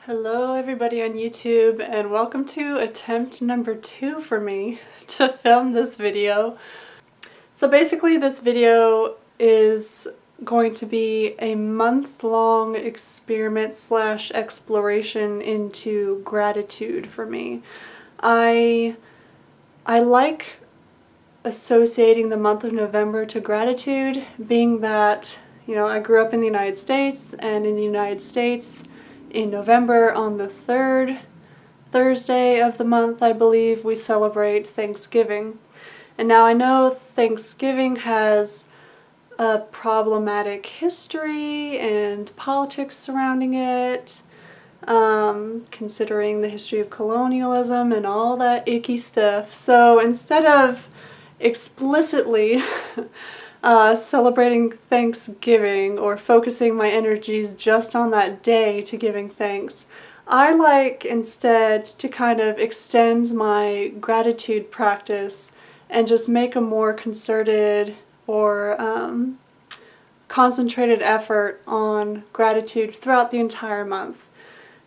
Hello everybody on YouTube, and welcome to attempt number 2 for me to film this video. So basically this video is going to be a month-long experiment / exploration into gratitude for me. I like associating the month of November to gratitude, being that, I grew up in the United States, and in the United States, in November, on the third Thursday of the month, I believe, we celebrate Thanksgiving. And now I know Thanksgiving has a problematic history and politics surrounding it, considering the history of colonialism and all that icky stuff. So instead of explicitly celebrating Thanksgiving or focusing my energies just on that day to giving thanks, I like instead to kind of extend my gratitude practice and just make a more concerted or concentrated effort on gratitude throughout the entire month.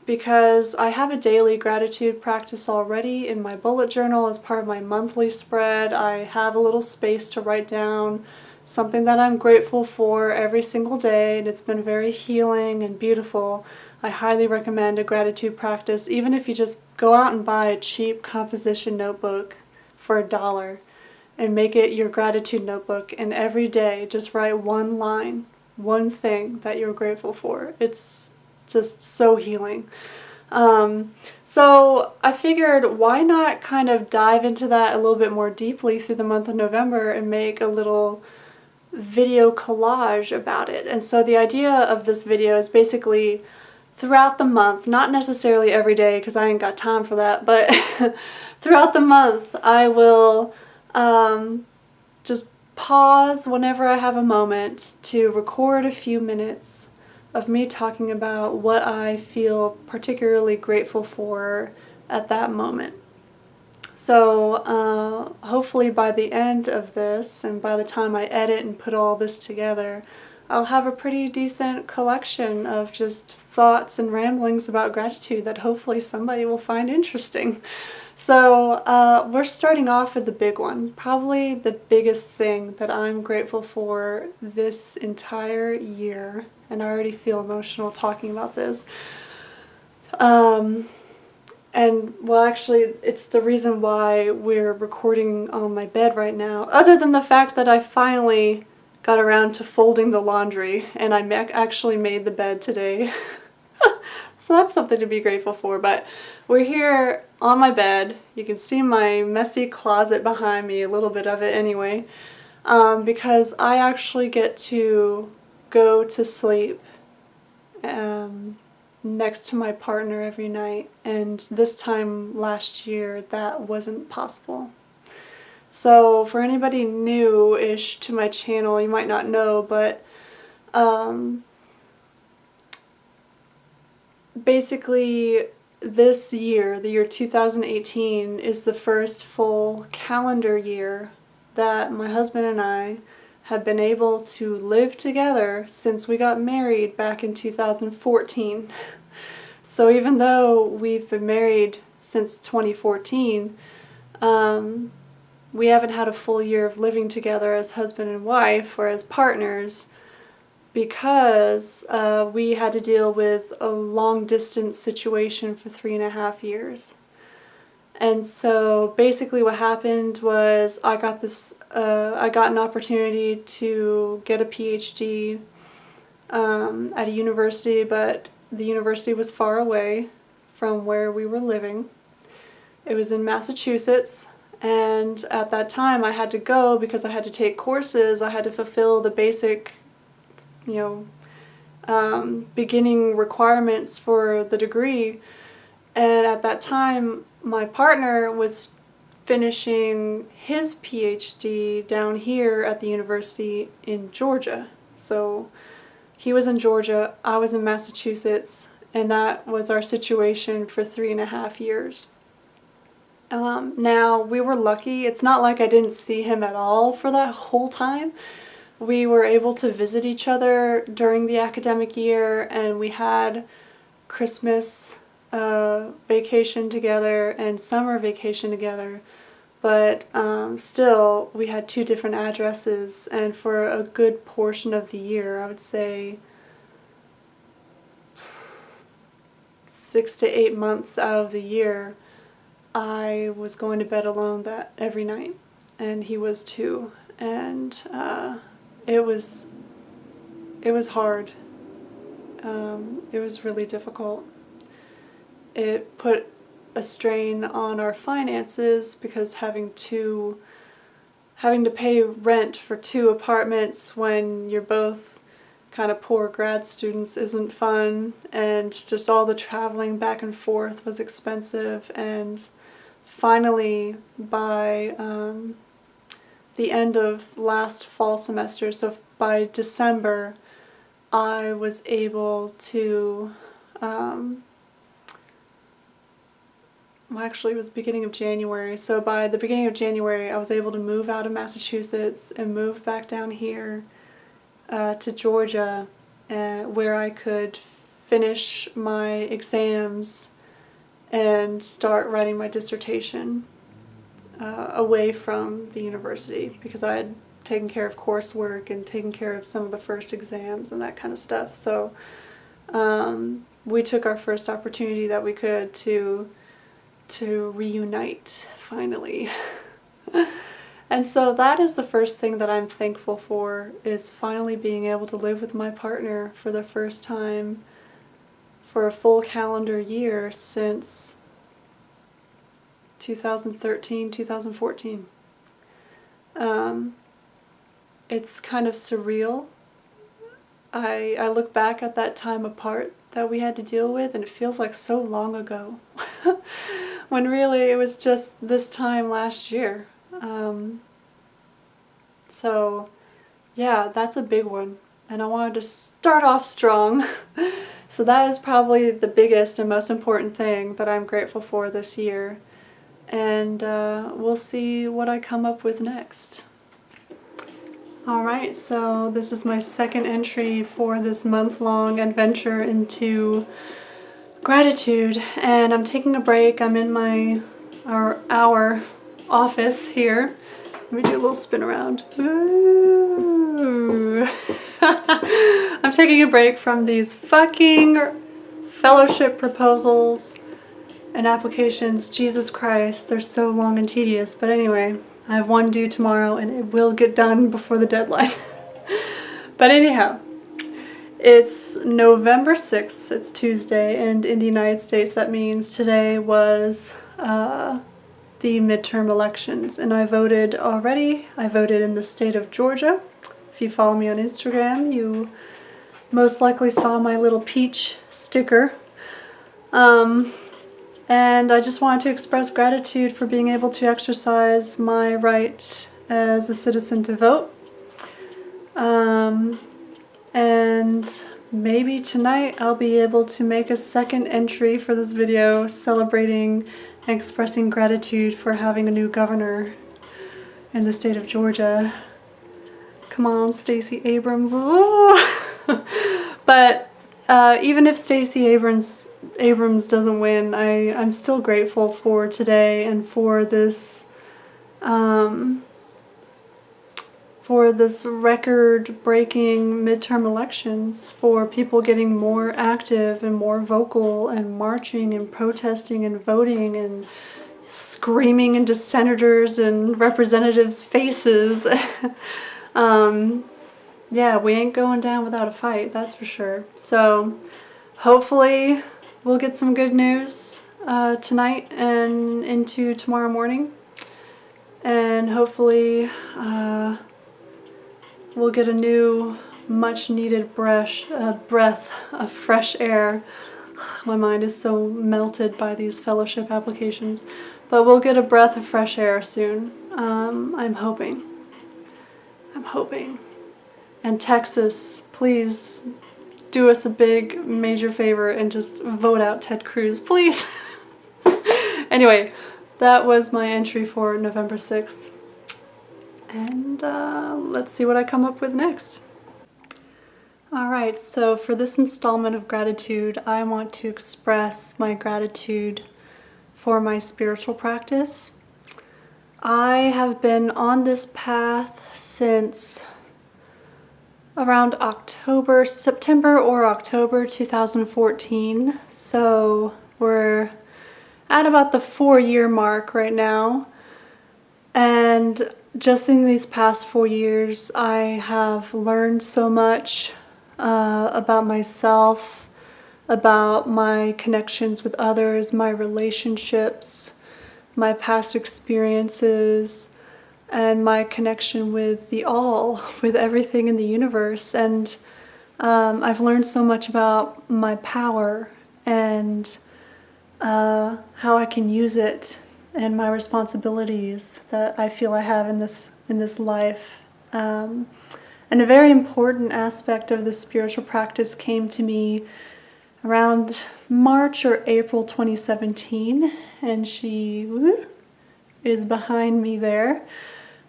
Because I have a daily gratitude practice already in my bullet journal as part of my monthly spread. I have a little space to write down something that I'm grateful for every single day, and it's been very healing and beautiful. I highly recommend a gratitude practice, even if you just go out and buy a cheap composition notebook for $1 and make it your gratitude notebook, and every day just write one line, one thing that you're grateful for. It's just so healing. So I figured, why not kind of dive into that a little bit more deeply through the month of November and make a little video collage about it. And so the idea of this video is basically throughout the month, not necessarily every day because I ain't got time for that, but throughout the month I will just pause whenever I have a moment to record a few minutes of me talking about what I feel particularly grateful for at that moment. So hopefully by the end of this, and by the time I edit and put all this together, I'll have a pretty decent collection of just thoughts and ramblings about gratitude that hopefully somebody will find interesting. So we're starting off with the big one, probably the biggest thing that I'm grateful for this entire year, and I already feel emotional talking about this. And, well, actually, it's the reason why we're recording on my bed right now, other than the fact that I finally got around to folding the laundry, and I actually made the bed today. So that's something to be grateful for. But we're here on my bed. You can see my messy closet behind me, a little bit of it anyway, because I actually get to go to sleep next to my partner every night, and this time last year that wasn't possible. So for anybody new-ish to my channel, you might not know, but basically this year, the year 2018, is the first full calendar year that my husband and I have been able to live together since we got married back in 2014. So even though we've been married since 2014, we haven't had a full year of living together as husband and wife or as partners, because we had to deal with a long-distance situation for 3.5 years. And so basically what happened was I got an opportunity to get a PhD at a university, but the university was far away from where we were living. It was in Massachusetts, and at that time I had to go because I had to take courses. I had to fulfill the basic, beginning requirements for the degree. And at that time, my partner was finishing his PhD down here at the university in Georgia. So he was in Georgia, I was in Massachusetts, and that was our situation for 3.5 years. Now, we were lucky. It's not like I didn't see him at all for that whole time. We were able to visit each other during the academic year, and we had Christmas vacation together and summer vacation together, but still we had 2 different addresses, and for a good portion of the year, I would say 6 to 8 months out of the year, I was going to bed alone every night, and he was too, and it was hard. It was really difficult. It put a strain on our finances because having to pay rent for 2 apartments when you're both kind of poor grad students isn't fun, and just all the traveling back and forth was expensive. And finally, by the end of last fall semester, so by December, I was able to, well, actually it was beginning of January, so by the beginning of January I was able to move out of Massachusetts and move back down here to Georgia, where I could finish my exams and start writing my dissertation away from the university, because I had taken care of coursework and taken care of some of the first exams and that kind of stuff. So we took our first opportunity that we could to reunite, finally. And so that is the first thing that I'm thankful for, is finally being able to live with my partner for the first time for a full calendar year since 2013, 2014. It's kind of surreal. I look back at that time apart that we had to deal with, and it feels like so long ago. When really it was just this time last year. So yeah, that's a big one, and I wanted to start off strong. So that is probably the biggest and most important thing that I'm grateful for this year, and we'll see what I come up with next. Alright, so this is my second entry for this month-long adventure into gratitude, and I'm taking a break. I'm in our office here. Let me do a little spin around. Ooh. I'm taking a break from these fucking fellowship proposals and applications. Jesus Christ, they're so long and tedious. But anyway, I have one due tomorrow and it will get done before the deadline. But anyhow, it's November 6th, it's Tuesday, and in the United States that means today was the midterm elections, and I voted already. I voted in the state of Georgia. If you follow me on Instagram, you most likely saw my little peach sticker. And I just wanted to express gratitude for being able to exercise my right as a citizen to vote. And maybe tonight I'll be able to make a second entry for this video celebrating and expressing gratitude for having a new governor in the state of Georgia. Come on, Stacey Abrams. But even if Stacey Abrams doesn't win, I'm still grateful for today and for this record-breaking midterm elections, for people getting more active and more vocal and marching and protesting and voting and screaming into senators and representatives' faces. Yeah, we ain't going down without a fight, that's for sure. So hopefully we'll get some good news tonight and into tomorrow morning, and hopefully we'll get a new, much-needed breath of fresh air. My mind is so melted by these fellowship applications. But we'll get a breath of fresh air soon. I'm hoping. And Texas, please do us a big, major favor and just vote out Ted Cruz, please. Anyway, that was my entry for November 6th. And let's see what I come up with next. Alright, so for this installment of gratitude, I want to express my gratitude for my spiritual practice. I have been on this path since around September or October 2014, so we're at about the 4-year mark right now, and just in these past 4 years I have learned so much about myself, about my connections with others, my relationships, my past experiences, and my connection with the all, with everything in the universe. And I've learned so much about my power and how I can use it and my responsibilities that I feel I have in this life. And a very important aspect of this spiritual practice came to me around March or April 2017, and she is behind me there.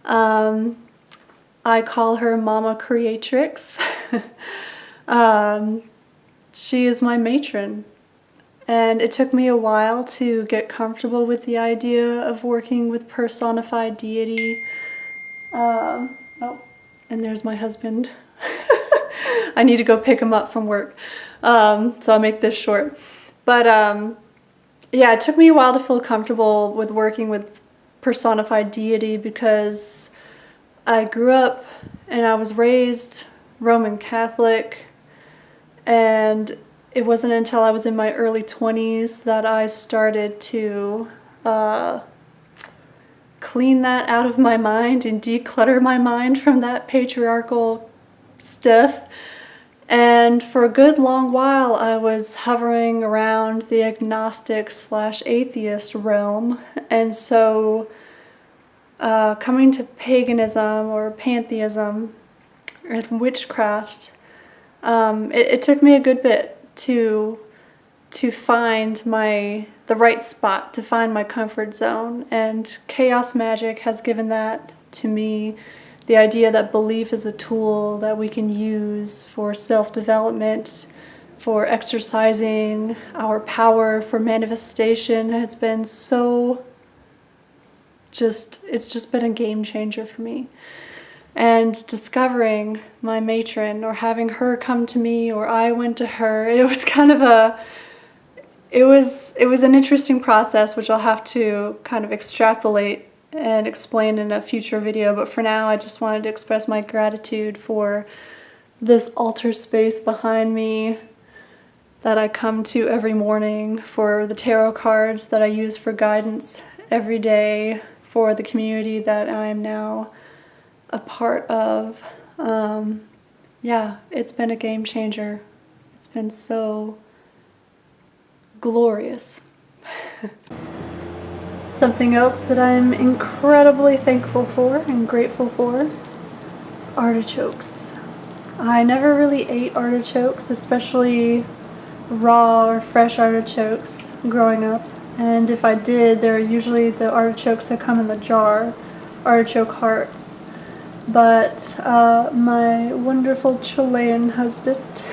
I call her Mama Creatrix. She is my matron, and it took me a while to get comfortable with the idea of working with personified deity. Oh, and there's my husband. I need to go pick him up from work, so I'll make this short. But yeah, it took me a while to feel comfortable with working with personified deity because I grew up and I was raised Roman Catholic, and it wasn't until I was in my early 20s that I started to clean that out of my mind and declutter my mind from that patriarchal stuff. And for a good long while I was hovering around the agnostic/atheist realm, and so coming to paganism or pantheism and witchcraft, it took me a good bit to find the right spot, to find my comfort zone, and chaos magic has given that to me. The idea that belief is a tool that we can use for self-development, for exercising our power, for manifestation has been so it's just been a game changer for me. And discovering my matron, or having her come to me, or I went to her, it was kind of it was an interesting process, which I'll have to kind of extrapolate and explain in a future video. But for now, I just wanted to express my gratitude for this altar space behind me that I come to every morning, for the tarot cards that I use for guidance every day, for the community that I am now a part of. Yeah, it's been a game changer. It's been so glorious. Something else that I'm incredibly thankful for and grateful for is artichokes. I never really ate artichokes, especially raw or fresh artichokes, growing up. And if I did, they're usually the artichokes that come in the jar, artichoke hearts. But my wonderful Chilean husband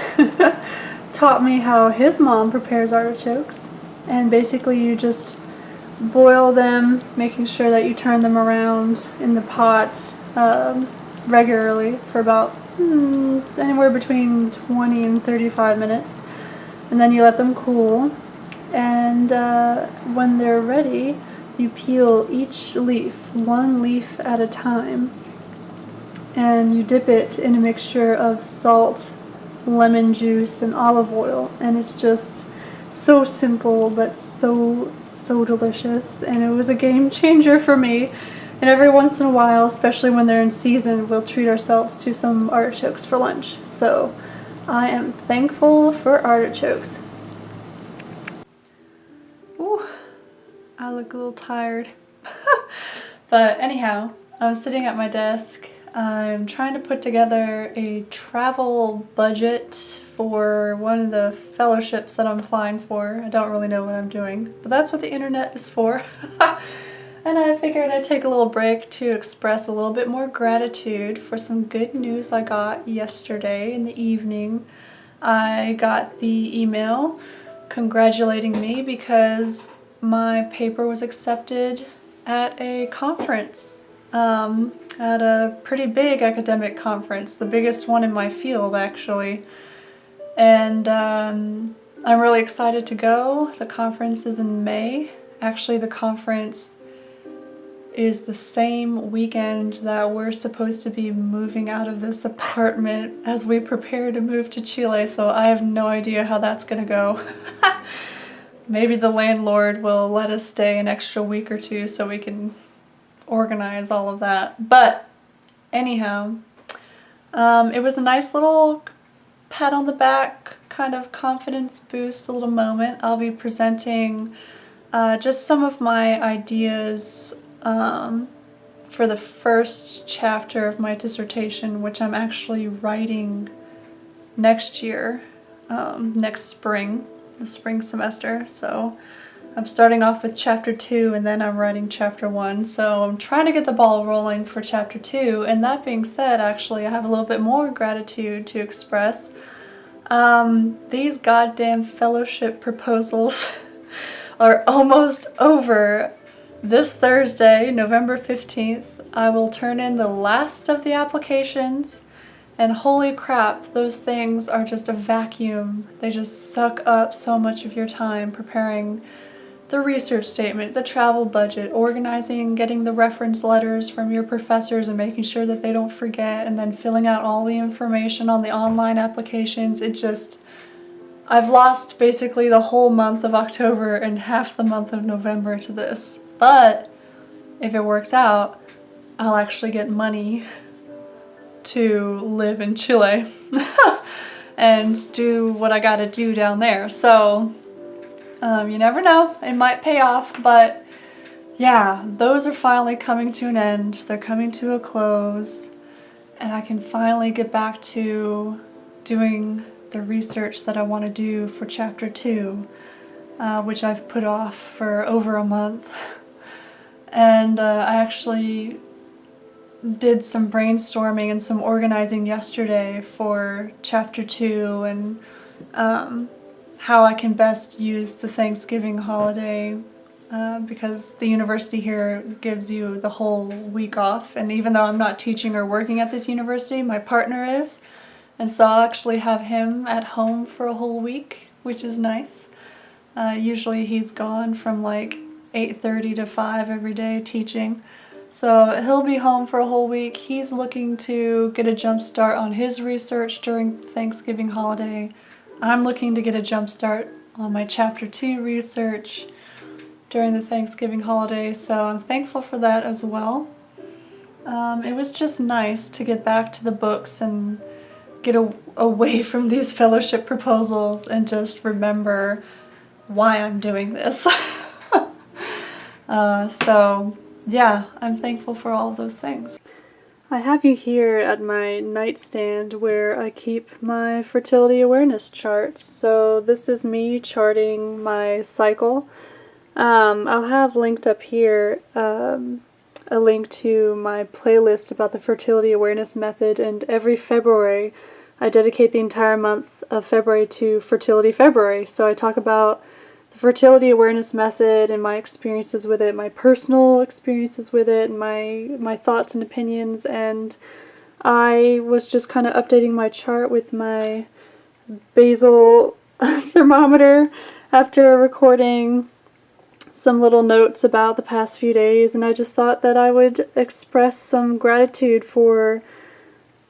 taught me how his mom prepares artichokes. And basically you just boil them, making sure that you turn them around in the pot regularly for about anywhere between 20 and 35 minutes. And then you let them cool. And when they're ready, you peel each leaf, one leaf at a time. And you dip it in a mixture of salt, lemon juice, and olive oil. And it's just so simple, but so delicious. And it was a game changer for me. And every once in a while, especially when they're in season, we'll treat ourselves to some artichokes for lunch. So I am thankful for artichokes. Ooh, I look a little tired. But anyhow, I was sitting at my desk. I'm trying to put together a travel budget for one of the fellowships that I'm applying for. I don't really know what I'm doing, but that's what the internet is for. And I figured I'd take a little break to express a little bit more gratitude for some good news I got yesterday in the evening. I got the email congratulating me because my paper was accepted at a conference, at a pretty big academic conference, the biggest one in my field actually. And I'm really excited to go. The conference is in May. Actually, the conference is the same weekend that we're supposed to be moving out of this apartment as we prepare to move to Chile, so I have no idea how that's gonna go. Maybe the landlord will let us stay an extra week or two so we can organize all of that. But anyhow, it was a nice little pat on the back, kind of confidence boost, a little moment. I'll be presenting just some of my ideas for the first chapter of my dissertation, which I'm actually writing next year, next spring, the spring semester. So I'm starting off with chapter 2 and then I'm writing chapter 1. So I'm trying to get the ball rolling for chapter 2. And that being said, actually, I have a little bit more gratitude to express. These goddamn fellowship proposals are almost over. This Thursday, November 15th, I will turn in the last of the applications, and holy crap, those things are just a vacuum. They just suck up so much of your time preparing the research statement, the travel budget, organizing, getting the reference letters from your professors and making sure that they don't forget, and then filling out all the information on the online applications. I've lost basically the whole month of October and half the month of November to this. But if it works out, I'll actually get money to live in Chile and do what I gotta do down there. So you never know, it might pay off, but yeah, those are finally coming to an end. They're coming to a close, and I can finally get back to doing the research that I want to do for chapter 2, which I've put off for over a month. And I actually did some brainstorming and some organizing yesterday for chapter 2 and how I can best use the Thanksgiving holiday, because the university here gives you the whole week off, and even though I'm not teaching or working at this university, my partner is, and so I'll actually have him at home for a whole week, which is nice. Usually he's gone from like 8:30 to 5 every day teaching. So he'll be home for a whole week. He's looking to get a jump start on his research during the Thanksgiving holiday. I'm looking to get a jump start on my chapter 2 research during the Thanksgiving holiday, so I'm thankful for that as well. It was just nice to get back to the books and get away from these fellowship proposals and just remember why I'm doing this. So yeah, I'm thankful for all of those things. I have you here at my nightstand where I keep my fertility awareness charts. So this is me charting my cycle. I'll have linked up here a link to my playlist about the fertility awareness method, and every February I dedicate the entire month of February to Fertility February. So I talk about the fertility awareness method and my experiences with it, my personal experiences with it, and my thoughts and opinions, and I was just kind of updating my chart with my basal thermometer after recording some little notes about the past few days, and I just thought that I would express some gratitude for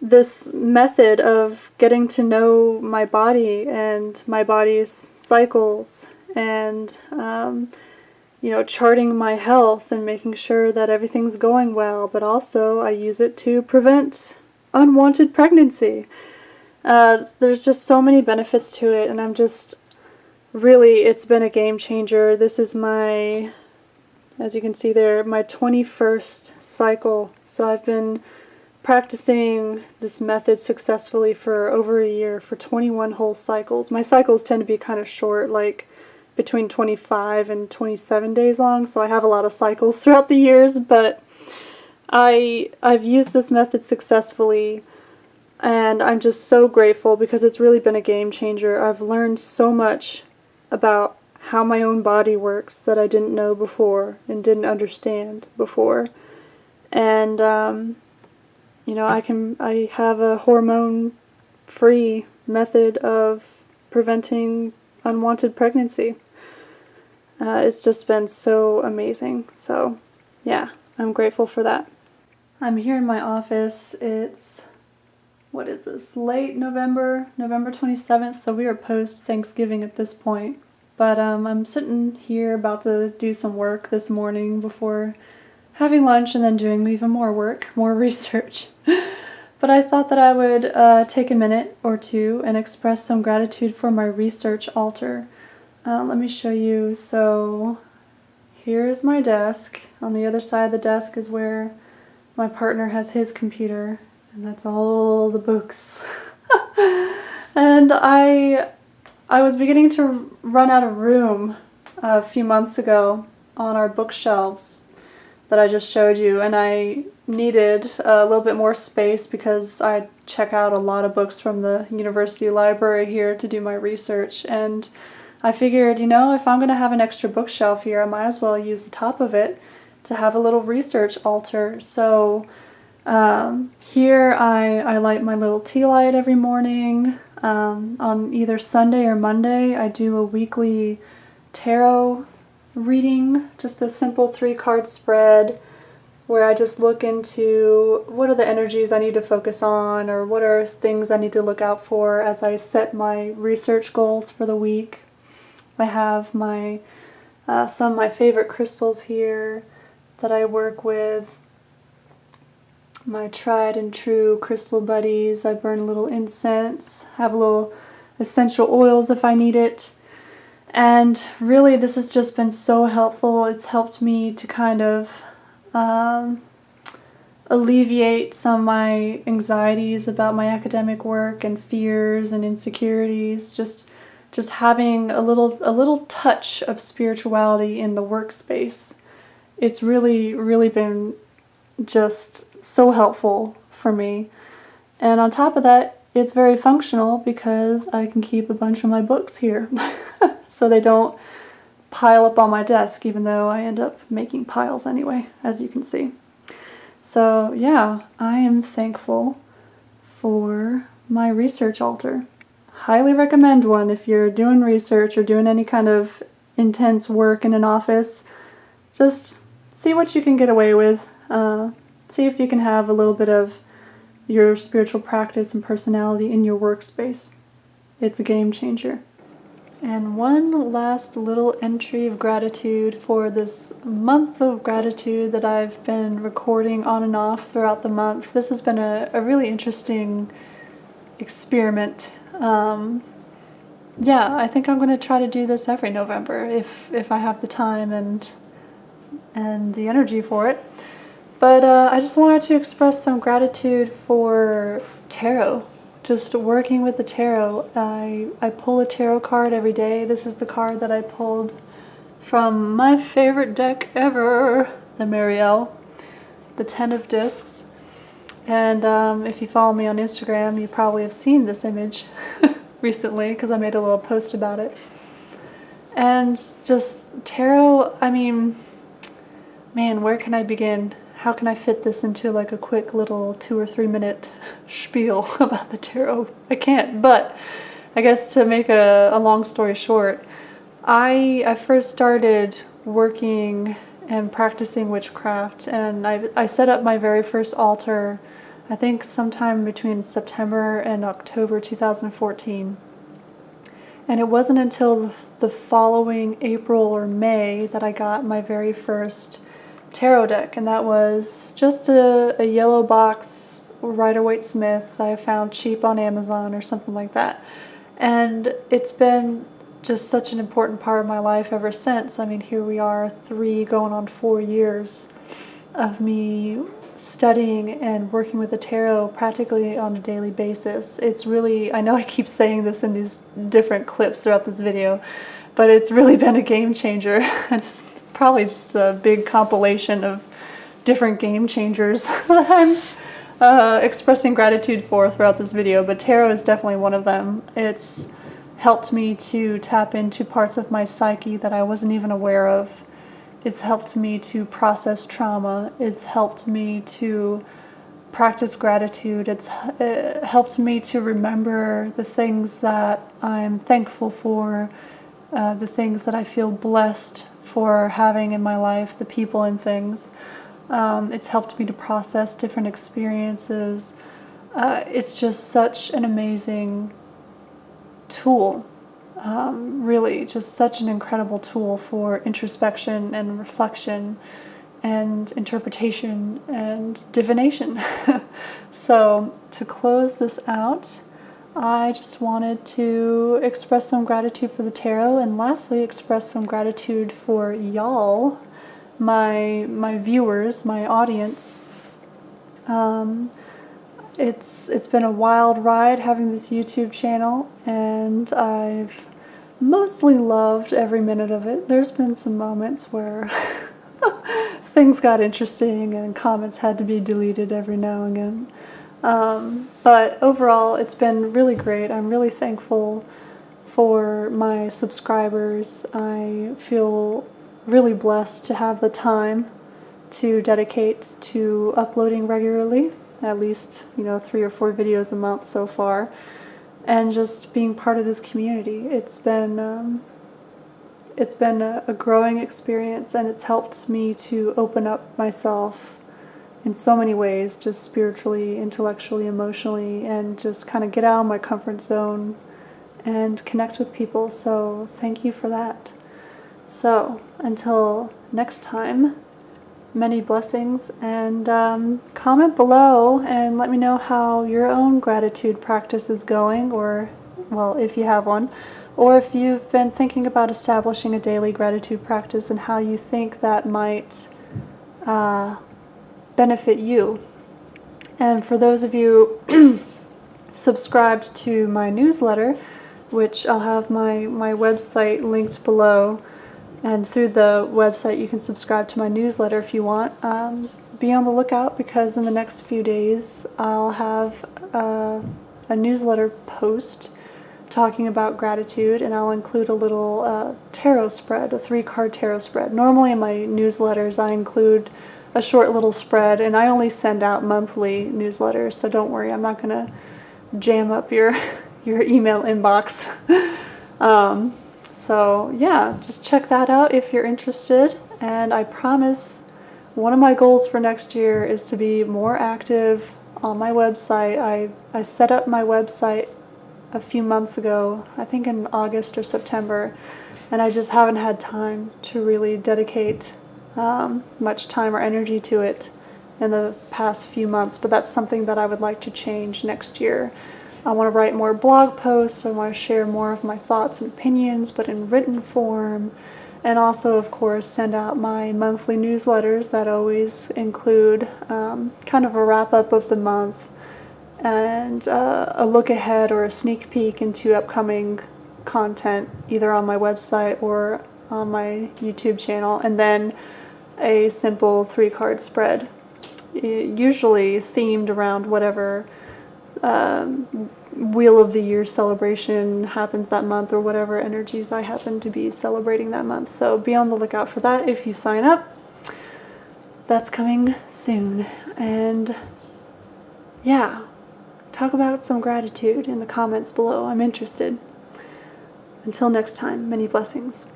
this method of getting to know my body and my body's cycles, and you know, charting my health and making sure that everything's going well, but also I use it to prevent unwanted pregnancy. There's just so many benefits to it, and I'm just really, it's been a game changer. This is my, as you can see there, my 21st cycle. So I've been practicing this method successfully for over a year, for 21 whole cycles. My cycles tend to be kind of short, like between 25 and 27 days long, so I have a lot of cycles throughout the years, but I've used this method successfully, and I'm just so grateful because it's really been a game changer. I've learned so much about how my own body works that I didn't know before and didn't understand before. And you know, I have a hormone-free method of preventing unwanted pregnancy. It's just been so amazing. So yeah, I'm grateful for that. I'm here in my office. It's, what is this, late November 27th, so we are post-Thanksgiving at this point. But I'm sitting here about to do some work this morning before having lunch and then doing even more work, more research. But I thought that I would take a minute or two and express some gratitude for my research altar. Let me show you. So here's my desk. On the other side of the desk is where my partner has his computer, and that's all the books. And I was beginning to run out of room a few months ago on our bookshelves that I just showed you, and I needed a little bit more space because I check out a lot of books from the university library here to do my research, and I figured, you know, if I'm going to have an extra bookshelf here, I might as well use the top of it to have a little research altar. So here I light my little tea light every morning. On either Sunday or Monday, I do a weekly tarot reading, just a simple 3-card spread where I just look into what are the energies I need to focus on, or what are things I need to look out for as I set my research goals for the week. I have my some of my favorite crystals here that I work with. My tried and true crystal buddies. I burn a little incense, have a little essential oils if I need it. And really this has just been so helpful. It's helped me to kind of alleviate some of my anxieties about my academic work and fears and insecurities. Just having a little touch of spirituality in the workspace. It's really been just so helpful for me. And on top of that, it's very functional because I can keep a bunch of my books here so they don't pile up on my desk, even though I end up making piles anyway, as you can see. So yeah, I am thankful for my research altar. Highly recommend one if you're doing research or doing any kind of intense work in an office. Just see what you can get away with. See if you can have a little bit of your spiritual practice and personality in your workspace. It's a game changer. And one last little entry of gratitude for this month of gratitude that I've been recording on and off throughout the month. This has been a really interesting experiment. Yeah, I think I'm going to try to do this every November if I have the time and the energy for it. But I just wanted to express some gratitude for tarot. Just working with the tarot. I pull a tarot card every day. This is the card that I pulled from my favorite deck ever, the Marielle, the 10 of Discs. And if you follow me on Instagram, you probably have seen this image recently because I made a little post about it. And just tarot, I mean, man, where can I begin? How can I fit this into like a quick little 2 or 3 minute spiel about the tarot? I can't, but I guess to make a long story short, I first started working and practicing witchcraft, and I set up my very first altar, I think sometime between September and October 2014. And it wasn't until the following April or May that I got my very first tarot deck, and that was just a yellow box Rider-Waite-Smith I found cheap on Amazon or something like that. And it's been just such an important part of my life ever since. I mean, here we are 3 going on 4 years of me studying and working with the tarot practically on a daily basis. It's really, I know I keep saying this in these different clips throughout this video, but it's really been a game changer. It's probably just a big compilation of different game changers that I'm expressing gratitude for throughout this video, but tarot is definitely one of them. It's helped me to tap into parts of my psyche that I wasn't even aware of. It's helped me to process trauma. It's helped me to practice gratitude. It's helped me to remember the things that I'm thankful for, the things that I feel blessed for having in my life, the people and things. It's helped me to process different experiences. It's just such an amazing tool. Really, just such an incredible tool for introspection and reflection and interpretation and divination. So to close this out, I just wanted to express some gratitude for the tarot, and lastly express some gratitude for y'all, my viewers, my audience. It's been a wild ride having this YouTube channel, and I've mostly loved every minute of it. There's been some moments where things got interesting and comments had to be deleted every now and again. But overall, it's been really great. I'm really thankful for my subscribers. I feel really blessed to have the time to dedicate to uploading regularly, at least, 3 or 4 videos a month so far, and just being part of this community. It's been a growing experience, and it's helped me to open up myself in so many ways, just spiritually, intellectually, emotionally, and just kind of get out of my comfort zone and connect with people. So thank you for that. So until next time, many blessings, and comment below and let me know how your own gratitude practice is going, or, well, if you have one, or if you've been thinking about establishing a daily gratitude practice and how you think that might benefit you. And for those of you subscribed to my newsletter, which I'll have my website linked below, and through the website you can subscribe to my newsletter if you want. Be on the lookout, because in the next few days I'll have a newsletter post talking about gratitude, and I'll include a little tarot spread, a 3-card tarot spread. Normally in my newsletters I include a short little spread, and I only send out monthly newsletters, so don't worry, I'm not going to jam up your email inbox. So yeah, just check that out if you're interested, and I promise one of my goals for next year is to be more active on my website. I set up my website a few months ago, I think in August or September, and I just haven't had time to really dedicate much time or energy to it in the past few months, but that's something that I would like to change next year. I want to write more blog posts. I want to share more of my thoughts and opinions, but in written form, and also, of course, send out my monthly newsletters that always include kind of a wrap-up of the month and a look ahead or a sneak peek into upcoming content, either on my website or on my YouTube channel, and then a simple 3-card spread, usually themed around whatever Wheel of the Year celebration happens that month, or whatever energies I happen to be celebrating that month. So be on the lookout for that if you sign up. That's coming soon. And yeah, talk about some gratitude in the comments below. I'm interested. Until next time, many blessings.